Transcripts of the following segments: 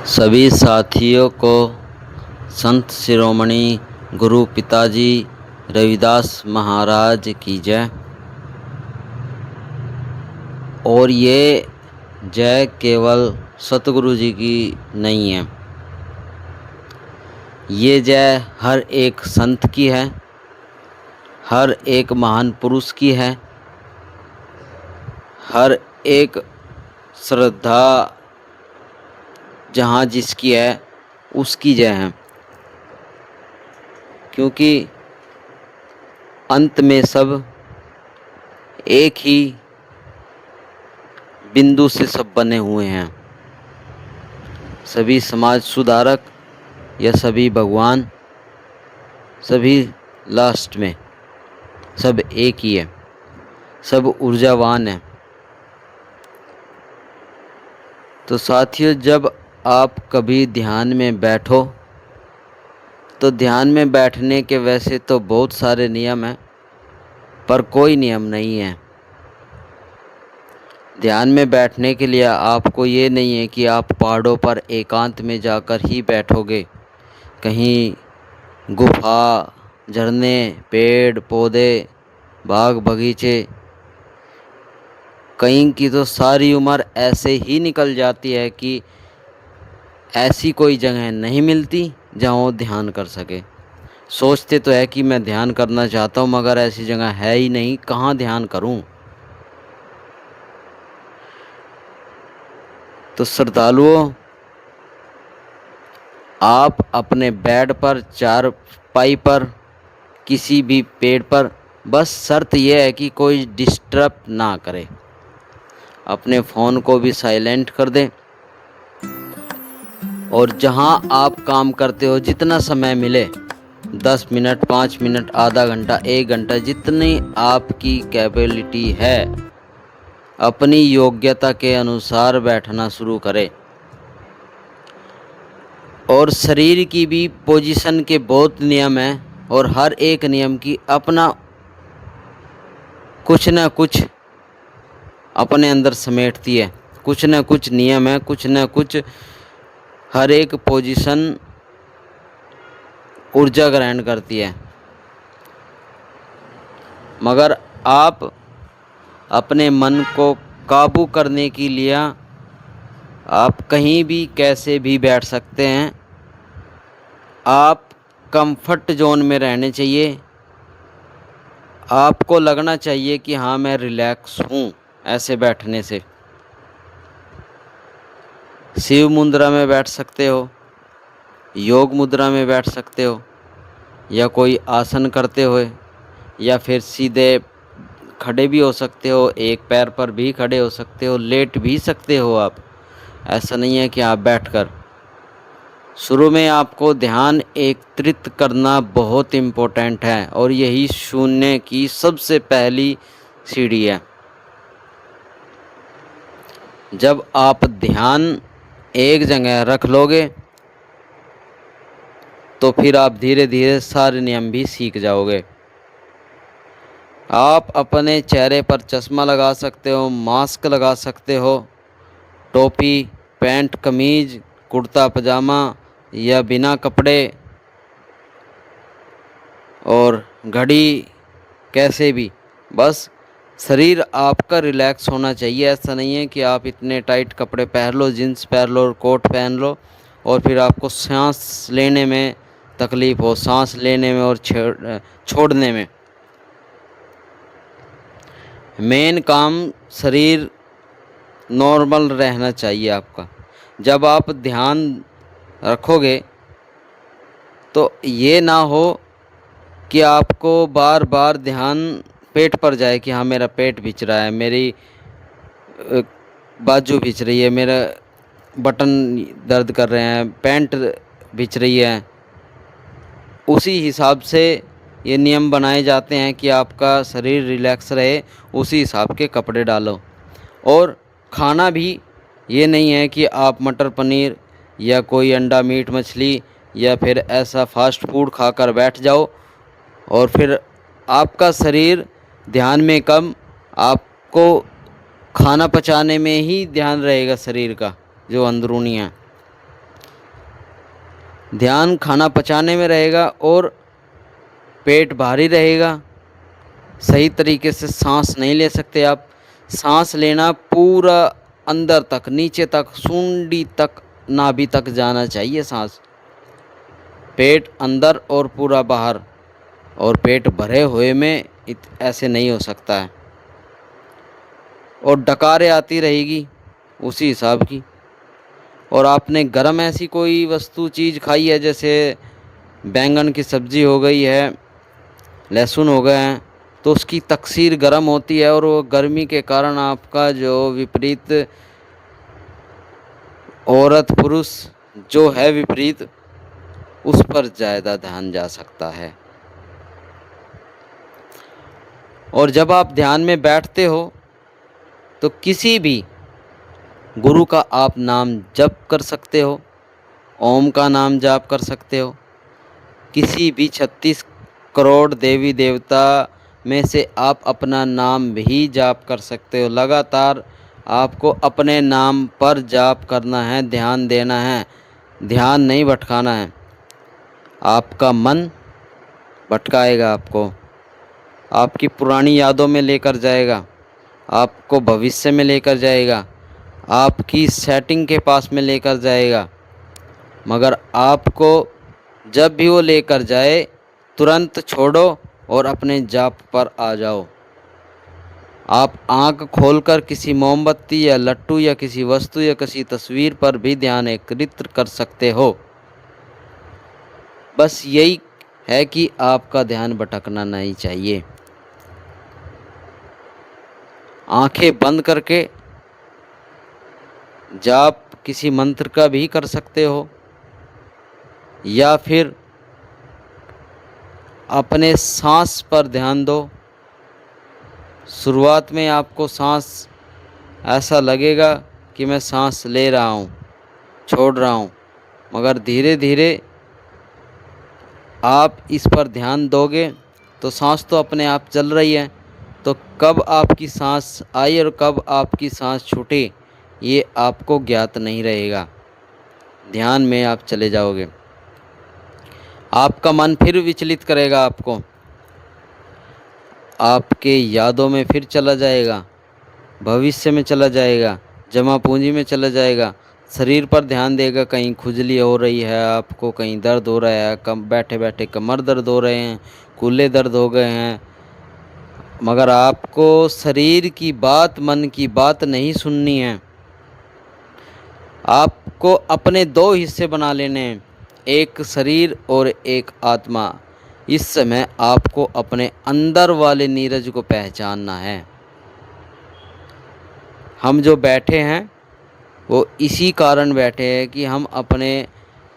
सभी साथियों को संत शिरोमणि गुरु पिताजी रविदास महाराज की जय। और ये जय केवल सतगुरु जी की नहीं है, ये जय हर एक संत की है, हर एक महान पुरुष की है, हर एक श्रद्धा जहाँ जिसकी है उसकी जय है। क्योंकि अंत में सब एक ही बिंदु से सब बने हुए हैं। सभी समाज सुधारक या सभी भगवान, सभी लास्ट में सब एक ही है, सब ऊर्जावान है। तो साथियों, जब आप कभी ध्यान में बैठो तो ध्यान में बैठने के वैसे तो बहुत सारे नियम हैं, पर कोई नियम नहीं है। ध्यान में बैठने के लिए आपको ये नहीं है कि आप पहाड़ों पर एकांत में जाकर ही बैठोगे। कहीं गुफा, झरने, पेड़ पौधे, बाग बगीचे, कहीं की तो सारी उम्र ऐसे ही निकल जाती है कि ऐसी कोई जगह नहीं मिलती जहाँ वो ध्यान कर सके। सोचते तो है कि मैं ध्यान करना चाहता हूँ, मगर ऐसी जगह है ही नहीं, कहाँ ध्यान करूँ। तो श्रद्धालुओं, आप अपने बेड पर, चारपाई पर, किसी भी पेड़ पर, बस शर्त यह है कि कोई डिस्टर्ब ना करे। अपने फ़ोन को भी साइलेंट कर दें और जहां आप काम करते हो जितना समय मिले, 10 मिनट, 5 मिनट, आधा घंटा, 1 घंटा, जितनी आपकी कैपेबिलिटी है, अपनी योग्यता के अनुसार बैठना शुरू करें। और शरीर की भी पोजीशन के बहुत नियम हैं और हर एक नियम की अपना कुछ न कुछ अपने अंदर समेटती है। कुछ न कुछ नियम है, कुछ न कुछ, हर एक पोजीशन ऊर्जा ग्रहण करती है। मगर आप अपने मन को काबू करने के लिए आप कहीं भी कैसे भी बैठ सकते हैं। आप कंफर्ट जोन में रहने चाहिए। आपको लगना चाहिए कि हाँ, मैं रिलैक्स हूँ ऐसे बैठने से। शिव मुद्रा में बैठ सकते हो, योग मुद्रा में बैठ सकते हो, या कोई आसन करते हुए, या फिर सीधे खड़े भी हो सकते हो, एक पैर पर भी खड़े हो सकते हो, लेट भी सकते हो आप। ऐसा नहीं है कि आप बैठकर। शुरू में आपको ध्यान एकत्रित करना बहुत इम्पोर्टेंट है और यही शून्य की सबसे पहली सीढ़ी है। जब आप ध्यान एक जगह रख लोगे तो फिर आप धीरे धीरे सारे नियम भी सीख जाओगे। आप अपने चेहरे पर चश्मा लगा सकते हो, मास्क लगा सकते हो, टोपी, पैंट, कमीज, कुर्ता पजामा, या बिना कपड़े, और घड़ी, कैसे भी, बस शरीर आपका रिलैक्स होना चाहिए। ऐसा नहीं है कि आप इतने टाइट कपड़े पहन लो, जीन्स पहन लो और कोट पहन लो, और फिर आपको सांस लेने में तकलीफ़ हो, सांस लेने में और छोड़ने में। मेन काम शरीर नॉर्मल रहना चाहिए आपका। जब आप ध्यान रखोगे तो ये ना हो कि आपको बार बार ध्यान पेट पर जाए कि हाँ, मेरा पेट खिंच रहा है, मेरी बाजू खिंच रही है, मेरा बटन दर्द कर रहे हैं, पैंट खिंच रही है। उसी हिसाब से ये नियम बनाए जाते हैं कि आपका शरीर रिलैक्स रहे, उसी हिसाब के कपड़े डालो। और खाना भी ये नहीं है कि आप मटर पनीर या कोई अंडा मीट मछली या फिर ऐसा फास्ट फूड खाकर बैठ जाओ और फिर आपका शरीर ध्यान में कम, आपको खाना पचाने में ही ध्यान रहेगा शरीर का जो अंदरूनी है। ध्यान खाना पचाने में रहेगा और पेट भारी रहेगा। सही तरीके से सांस नहीं ले सकते आप। सांस लेना पूरा अंदर तक, नीचे तक, सूंडी तक, नाभि तक जाना चाहिए सांस। पेट अंदर और पूरा बाहर, और पेट भरे हुए में ऐसे नहीं हो सकता है। और डकारें आती रहेगी उसी हिसाब की। और आपने गरम ऐसी कोई वस्तु चीज़ खाई है, जैसे बैंगन की सब्ज़ी हो गई है, लहसुन हो गए हैं, तो उसकी तकसीर गर्म होती है और वो गर्मी के कारण आपका जो विपरीत औरत पुरुष जो है विपरीत, उस पर ज़्यादा ध्यान जा सकता है। और जब आप ध्यान में बैठते हो तो किसी भी गुरु का आप नाम जप कर सकते हो, ओम का नाम जाप कर सकते हो। किसी भी 36 करोड़ देवी देवता में से आप अपना नाम भी जाप कर सकते हो। लगातार आपको अपने नाम पर जाप करना है, ध्यान देना है, ध्यान नहीं भटकाना है। आपका मन भटकाएगा आपको, आपकी पुरानी यादों में लेकर जाएगा, आपको भविष्य में लेकर जाएगा, आपकी सेटिंग के पास में लेकर जाएगा। मगर आपको जब भी वो लेकर जाए तुरंत छोड़ो और अपने जाप पर आ जाओ। आप आंख खोलकर किसी मोमबत्ती या लट्टू या किसी वस्तु या किसी तस्वीर पर भी ध्यान एकत्रित कर सकते हो। बस यही है कि आपका ध्यान भटकना नहीं चाहिए। आंखें बंद करके जाप किसी मंत्र का भी कर सकते हो, या फिर अपने सांस पर ध्यान दो। शुरुआत में आपको सांस ऐसा लगेगा कि मैं सांस ले रहा हूँ, छोड़ रहा हूँ, मगर धीरे धीरे आप इस पर ध्यान दोगे तो सांस तो अपने आप चल रही है, तो कब आपकी सांस आई और कब आपकी सांस छूटी ये आपको ज्ञात नहीं रहेगा। ध्यान में आप चले जाओगे, आपका मन फिर विचलित करेगा आपको, आपके यादों में फिर चला जाएगा, भविष्य में चला जाएगा, जमा पूंजी में चला जाएगा। शरीर पर ध्यान देगा, कहीं खुजली हो रही है आपको, कहीं दर्द हो रहा है, कम बैठे बैठे कमर दर्द हो रहे हैं, कूल्हे दर्द हो गए हैं। मगर आपको शरीर की बात, मन की बात नहीं सुननी है। आपको अपने दो हिस्से बना लेने हैं, एक शरीर और एक आत्मा। इस समय आपको अपने अंदर वाले नीरज को पहचानना है। हम जो बैठे हैं वो इसी कारण बैठे हैं कि हम अपने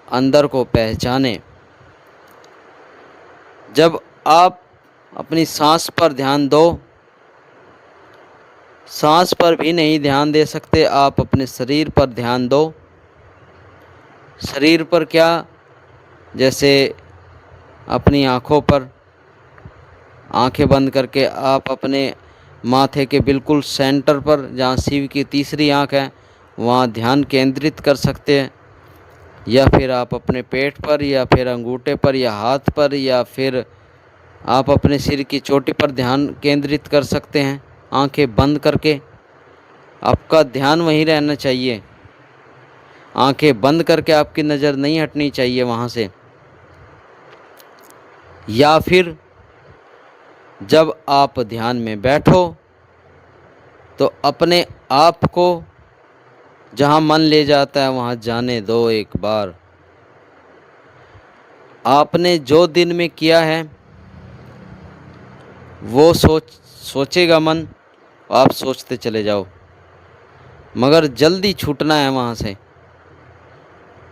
अंदर को पहचानें। जब आप अपनी सांस पर ध्यान दो, सांस पर भी नहीं ध्यान दे सकते, आप अपने शरीर पर ध्यान दो। शरीर पर क्या, जैसे अपनी आँखों पर, आंखें बंद करके आप अपने माथे के बिल्कुल सेंटर पर, जहाँ शिव की तीसरी आँख है, वहाँ ध्यान केंद्रित कर सकते हैं। या फिर आप अपने पेट पर, या फिर अंगूठे पर, या हाथ पर, या फिर आप अपने सिर की चोटी पर ध्यान केंद्रित कर सकते हैं आंखें बंद करके। आपका ध्यान वहीं रहना चाहिए, आंखें बंद करके आपकी नज़र नहीं हटनी चाहिए वहाँ से। या फिर जब आप ध्यान में बैठो तो अपने आप को जहाँ मन ले जाता है वहाँ जाने दो। एक बार आपने जो दिन में किया है वो सोचेगा मन, आप सोचते चले जाओ, मगर जल्दी छूटना है वहाँ से।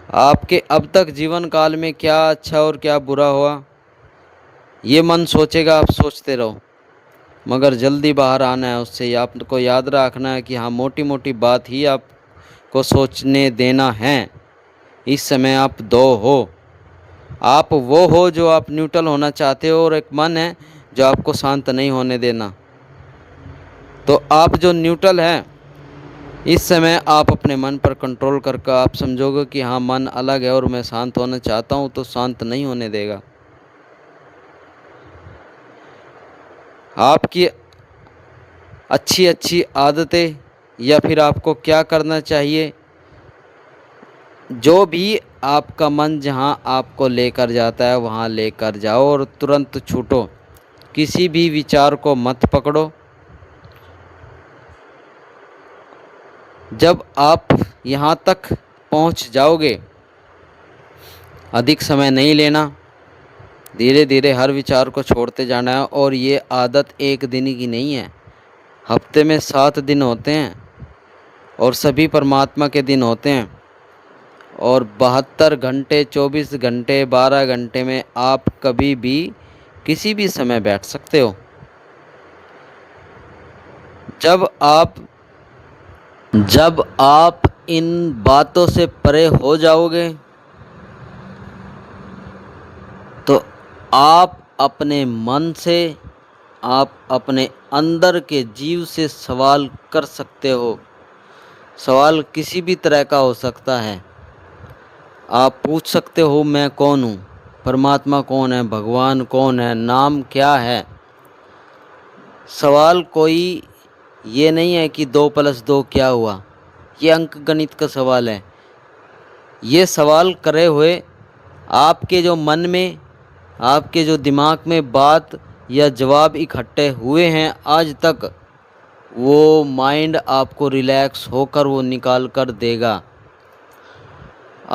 आपके अब तक जीवन काल में क्या अच्छा और क्या बुरा हुआ ये मन सोचेगा, आप सोचते रहो, मगर जल्दी बाहर आना है उससे। आपको याद रखना है कि हाँ, मोटी मोटी बात ही आपको सोचने देना है। इस समय आप दो हो, आप वो हो जो आप न्यूट्रल होना चाहते हो, और एक मन है जो आपको शांत नहीं होने देना। तो आप जो न्यूट्रल है इस समय आप अपने मन पर कंट्रोल करके आप समझोगे कि हाँ, मन अलग है और मैं शांत होना चाहता हूँ, तो शांत नहीं होने देगा। आपकी अच्छी अच्छी आदतें, या फिर आपको क्या करना चाहिए, जो भी आपका मन जहाँ आपको लेकर जाता है वहाँ लेकर जाओ और तुरंत छूटो। किसी भी विचार को मत पकड़ो। जब आप यहाँ तक पहुँच जाओगे, अधिक समय नहीं लेना, धीरे धीरे हर विचार को छोड़ते जाना है। और ये आदत एक दिन की नहीं है, हफ्ते में 7 दिन होते हैं और सभी परमात्मा के दिन होते हैं। और 72 घंटे, 24 घंटे, 12 घंटे में आप कभी भी किसी भी समय बैठ सकते हो। जब आप इन बातों से परे हो जाओगे, तो आप अपने मन से, आप अपने अंदर के जीव से सवाल कर सकते हो। सवाल किसी भी तरह का हो सकता है। आप पूछ सकते हो, मैं कौन हूँ, परमात्मा कौन है, भगवान कौन है, नाम क्या है। सवाल कोई ये नहीं है कि 2 + 2 क्या हुआ, ये अंक गणित का सवाल है। ये सवाल करे हुए आपके जो मन में, आपके जो दिमाग में बात या जवाब इकट्ठे हुए हैं आज तक, वो माइंड आपको रिलैक्स होकर वो निकाल कर देगा।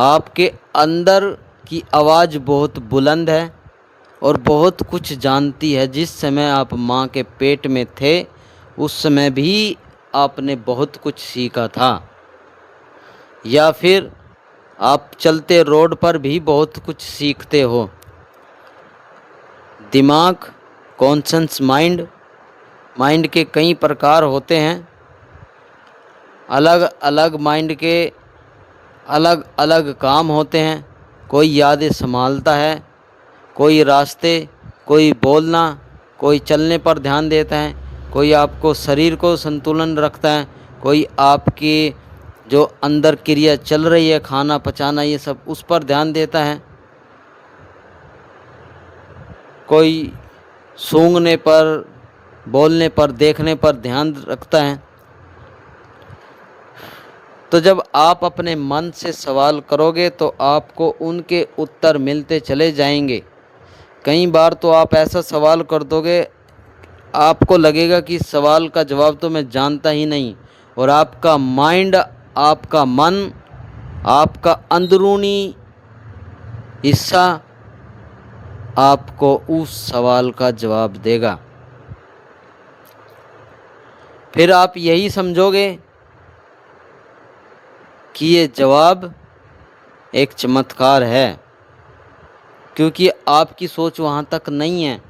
आपके अंदर की आवाज़ बहुत बुलंद है और बहुत कुछ जानती है। जिस समय आप माँ के पेट में थे, उस समय भी आपने बहुत कुछ सीखा था, या फिर आप चलते रोड पर भी बहुत कुछ सीखते हो। दिमाग, कॉन्शस माइंड के कई प्रकार होते हैं। अलग अलग माइंड के अलग अलग काम होते हैं। कोई यादें संभालता है, कोई रास्ते, कोई बोलना, कोई चलने पर ध्यान देता है, कोई आपको शरीर को संतुलन रखता है, कोई आपकी जो अंदर क्रिया चल रही है, खाना पचाना, ये सब उस पर ध्यान देता है। कोई सूंघने पर, बोलने पर, देखने पर ध्यान रखता है। तो जब आप अपने मन से सवाल करोगे तो आपको उनके उत्तर मिलते चले जाएंगे। कई बार तो आप ऐसा सवाल कर दोगे, आपको लगेगा कि सवाल का जवाब तो मैं जानता ही नहीं, और आपका माइंड, आपका मन, आपका अंदरूनी हिस्सा आपको उस सवाल का जवाब देगा। फिर आप यही समझोगे कि ये जवाब एक चमत्कार है, क्योंकि आपकी सोच वहाँ तक नहीं है।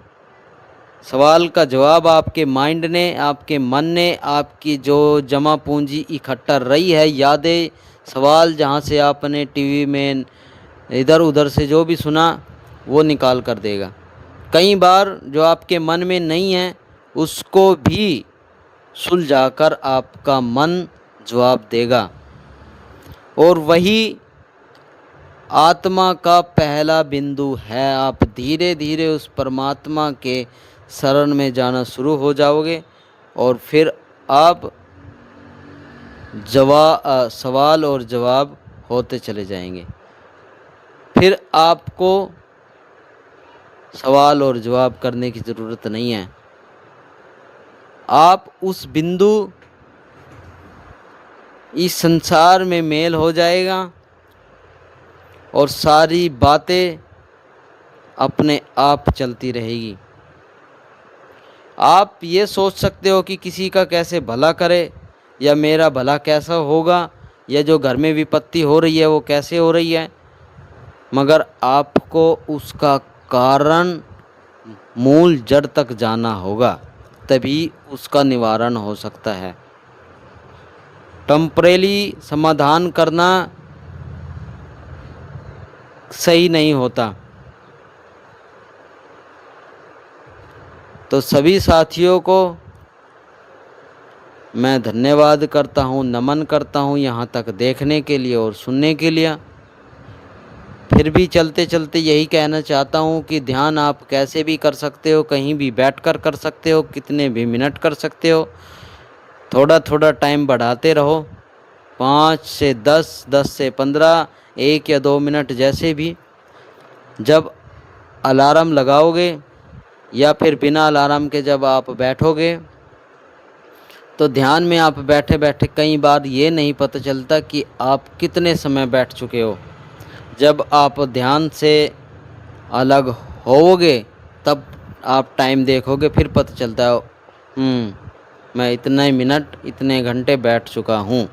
सवाल का जवाब आपके माइंड ने, आपके मन ने, आपकी जो जमा पूंजी इकट्ठा रही है, यादें, सवाल जहाँ से आपने टीवी में इधर उधर से जो भी सुना, वो निकाल कर देगा। कई बार जो आपके मन में नहीं है, उसको भी सुलझाकर आपका मन जवाब देगा। और वही आत्मा का पहला बिंदु है। आप धीरे धीरे उस परमात्मा के शरण में जाना शुरू हो जाओगे, और फिर आप सवाल और जवाब होते चले जाएंगे। फिर आपको सवाल और जवाब करने की ज़रूरत नहीं है। आप उस बिंदु, इस संसार में मेल हो जाएगा और सारी बातें अपने आप चलती रहेगी। आप ये सोच सकते हो कि किसी का कैसे भला करे, या मेरा भला कैसा होगा, या जो घर में विपत्ति हो रही है वो कैसे हो रही है, मगर आपको उसका कारण, मूल जड़ तक जाना होगा, तभी उसका निवारण हो सकता है। टेम्परेरी समाधान करना सही नहीं होता। तो सभी साथियों को मैं धन्यवाद करता हूँ, नमन करता हूँ यहाँ तक देखने के लिए और सुनने के लिए। फिर भी चलते चलते यही कहना चाहता हूँ कि ध्यान आप कैसे भी कर सकते हो, कहीं भी बैठकर कर सकते हो, कितने भी मिनट कर सकते हो। थोड़ा थोड़ा टाइम बढ़ाते रहो, 5 से 10, 10 से 15, 1 या 2 मिनट जैसे भी। जब अलार्म लगाओगे या फिर बिना अलार्म के जब आप बैठोगे तो ध्यान में आप बैठे बैठे कई बार ये नहीं पता चलता कि आप कितने समय बैठ चुके हो। जब आप ध्यान से अलग होवोगे तब आप टाइम देखोगे, फिर पता चलता है मैं इतने मिनट इतने घंटे बैठ चुका हूँ।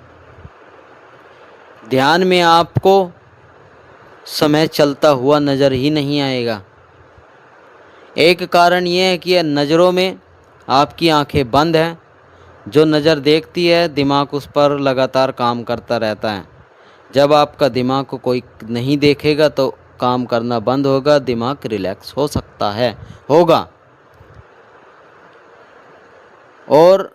ध्यान में आपको समय चलता हुआ नज़र ही नहीं आएगा। एक कारण ये है कि नज़रों में आपकी आंखें बंद हैं। जो नज़र देखती है दिमाग उस पर लगातार काम करता रहता है। जब आपका दिमाग को कोई नहीं देखेगा तो काम करना बंद होगा, दिमाग रिलैक्स हो सकता है, होगा। और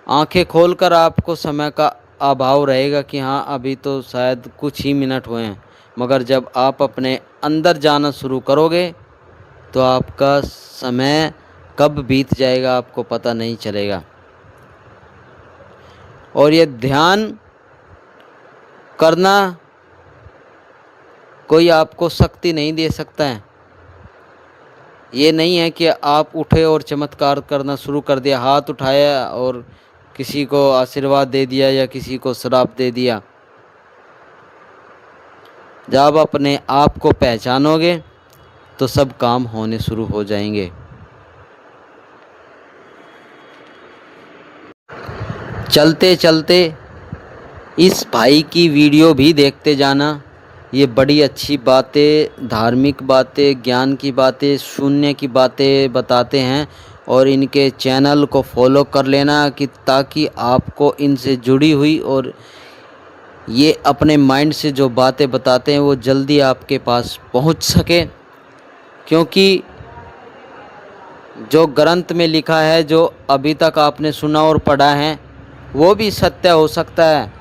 आंखें खोलकर आपको समय का अभाव रहेगा कि हाँ अभी तो शायद कुछ ही मिनट हुए हैं, मगर जब आप अपने अंदर जाना शुरू करोगे तो आपका समय कब बीत जाएगा आपको पता नहीं चलेगा। और ये ध्यान करना कोई आपको शक्ति नहीं दे सकता है। ये नहीं है कि आप उठे और चमत्कार करना शुरू कर दिया, हाथ उठाया और किसी को आशीर्वाद दे दिया या किसी को श्राप दे दिया। जब अपने आप को पहचानोगे तो सब काम होने शुरू हो जाएंगे। चलते चलते इस भाई की वीडियो भी देखते जाना। ये बड़ी अच्छी बातें, धार्मिक बातें, ज्ञान की बातें, शून्य की बातें बताते हैं। और इनके चैनल को फॉलो कर लेना कि ताकि आपको इनसे जुड़ी हुई और ये अपने माइंड से जो बातें बताते हैं वो जल्दी आपके पास पहुंच सके। क्योंकि जो ग्रंथ में लिखा है, जो अभी तक आपने सुना और पढ़ा है, वो भी सत्य हो सकता है,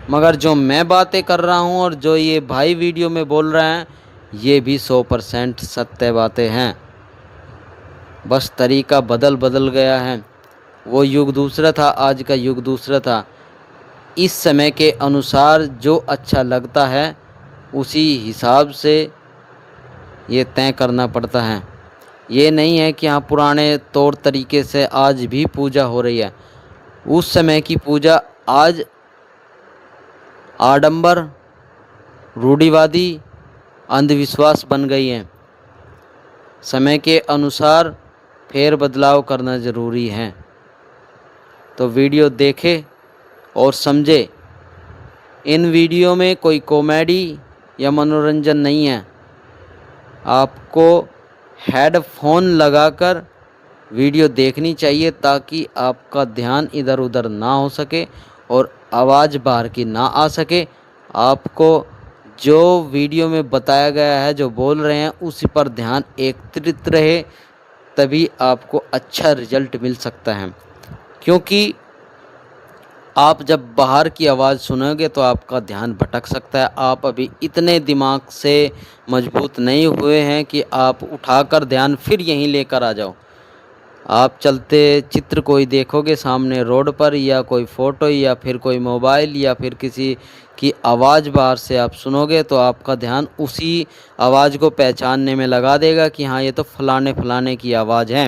मगर जो मैं बातें कर रहा हूँ और जो ये भाई वीडियो में बोल रहे हैं ये भी 100% सत्य बातें हैं। बस तरीका बदल गया है। वो युग दूसरा था, आज का युग दूसरा था। इस समय के अनुसार जो अच्छा लगता है उसी हिसाब से ये तय करना पड़ता है। ये नहीं है कि हाँ पुराने तौर तरीके से आज भी पूजा हो रही है। उस समय की पूजा आज आडंबर, रूढ़िवादी, अंधविश्वास बन गई है। समय के अनुसार फेर बदलाव करना ज़रूरी है। तो वीडियो देखे और समझे। इन वीडियो में कोई कॉमेडी या मनोरंजन नहीं है। आपको हेडफोन लगाकर वीडियो देखनी चाहिए ताकि आपका ध्यान इधर उधर ना हो सके और आवाज़ बाहर की ना आ सके। आपको जो वीडियो में बताया गया है, जो बोल रहे हैं, उसी पर ध्यान एकत्रित रहे, तभी आपको अच्छा रिजल्ट मिल सकता है। क्योंकि आप जब बाहर की आवाज़ सुनोगे तो आपका ध्यान भटक सकता है। आप अभी इतने दिमाग से मजबूत नहीं हुए हैं कि आप उठाकर ध्यान फिर यहीं लेकर आ जाओ। आप चलते चित्र कोई देखोगे सामने रोड पर, या कोई फ़ोटो, या फिर कोई मोबाइल, या फिर किसी की आवाज़ बाहर से आप सुनोगे तो आपका ध्यान उसी आवाज़ को पहचानने में लगा देगा कि हाँ ये तो फलाने फलाने की आवाज़ है।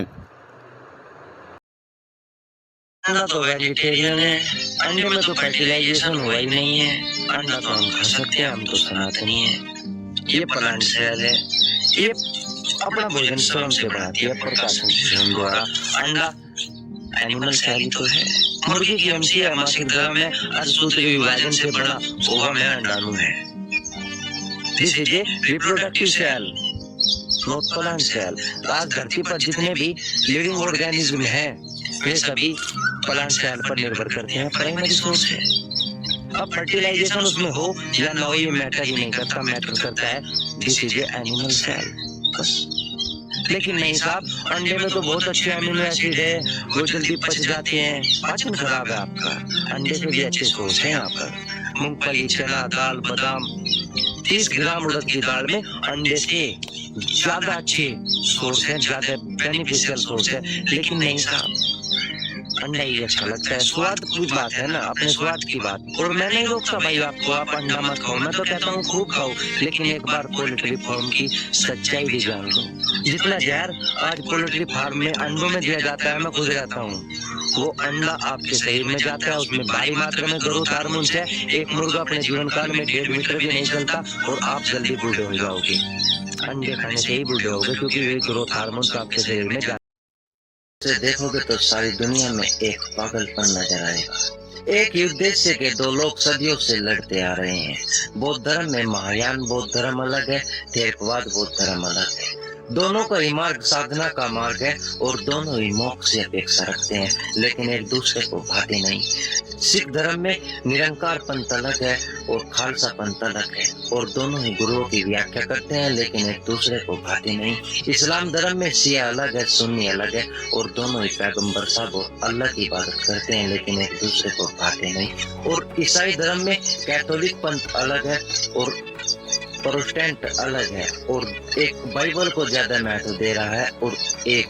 अंडा तो वेजिटेरियन है, अंडे में तो फर्टिलाइजेशन हुआ ही नहीं है। अंडा तो हम खा सकते हैं, हम तो सनातनी है। ये प्लांट सेल है, ये अपना भोजन स्वयं से बनाती है प्रकाश संश्लेषण द्वारा। अंडा एनिमल सेल ही तो है। मुर्गी की एमसीआई मासिक धर्म में अर्धसूत्री विभाजन से बना ओवम है, अंडाणु है। This is a reproductive cell, not plant cell. आज धरती पर जितने भी लिविंग ऑर्गेनिज्म है वे सभी प्लांट सेल पर निर्भर करते हैं, प्राइमरी सोर्स है। अब फर्टिलाइजेशन उसमें हो या ना हो ये मैटर ही नहीं करता, मैटर करता है this is a animal cell. बस लेकिन नहीं साहब, अंडे में तो बहुत अच्छे अमीनो एसिड है, वो जल्दी पच जाते हैं, पाचन खराब है आपका। अंडे के भी अच्छे सोर्स है यहाँ पर, मूंगफली, चना दाल, बादाम, 30 ग्राम उड़द की दाल में अंडे से ज्यादा अच्छे सोर्स है, ज्यादा बेनिफिशियल सोर्स है। लेकिन नहीं साहब, अंडा ही अच्छा लगता है। स्वाद की बात है ना, अपने स्वाद की बात। और मैं नहीं रोकता भाई आपको, आप अंडा मत खाओ, मैं तो कहता हूँ खूब खाओ, लेकिन एक बार पोल्ट्री फार्म की सच्चाई भी जान लो। जितना जहर आज पोल्ट्री फार्म में अंडों में दिया जाता है, मैं खुद रहता हूँ, वो अंडा आपके शरीर में जाता है, उसमें भारी मात्रा में ग्रोथ हार्मोन्स है। एक मुर्गा अपने जीवन काल में 1.5 मीटर भी नहीं चलता और आप जल्दी बूढ़े हो जाओगे। अंडे खाने से ही बूढ़े होगे, क्योंकि वे ग्रोथ हार्मोन्स आपके शरीर में से देखोगे तो सारी दुनिया में एक पागलपन नजर आएगा। एक ही उद्देश्य के दो लोग सदियों से लड़ते आ रहे हैं। बौद्ध धर्म में महायान बौद्ध धर्म अलग है, थेरवाद बौद्ध धर्म अलग है। दोनों का ही मार्ग साधना का मार्ग है और दोनों ही मोक्ष की अपेक्षा रखते हैं, लेकिन एक दूसरे को भाते नहीं। सिख धर्म में निरंकार पंथ अलग है और खालसा पंथ अलग है और दोनों ही गुरुओं की व्याख्या करते हैं, लेकिन एक दूसरे को भाते नहीं। इस्लाम धर्म में शिया अलग है, सुन्नी अलग है और दोनों ही पैगंबर साहब और अल्लाह की इबादत करते हैं, लेकिन एक दूसरे को भाते नहीं। और ईसाई धर्म में कैथोलिक पंथ अलग है और प्रोटेस्टेंट अलग है, और एक बाइबल को ज्यादा महत्व दे रहा है और एक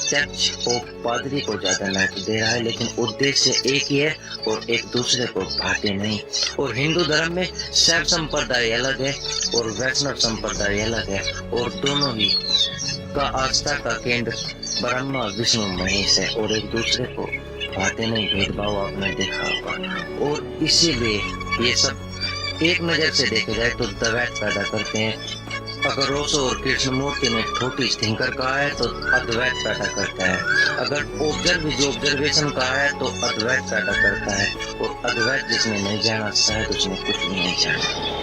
चर्च और पादरी को ज्यादा महत्व दे रहा है, लेकिन उद्देश्य एक ही है और एक दूसरे को भाते नहीं। और हिंदू धर्म में शैव संप्रदाय अलग है और वैष्णव संप्रदाय अलग है और दोनों ही का आस्था का केंद्र ब्रह्मा विष्णु महेश है और एक दूसरे को भाते नहीं। भेदभाव आपने देखा होगा और इसीलिए ये सब एक नजर से देखे जाए तो द्वैत पैदा करते हैं। अगर रोसो और कृष्णमूर्ति ने छोटी थिंकर कहा है तो अद्वैत पैदा करता है। अगर ऑब्जर्वेशन कहा है तो अद्वैत पैदा करता है, और अद्वैत जिसने नहीं जाना शायद उसने कुछ भी नहीं जाना।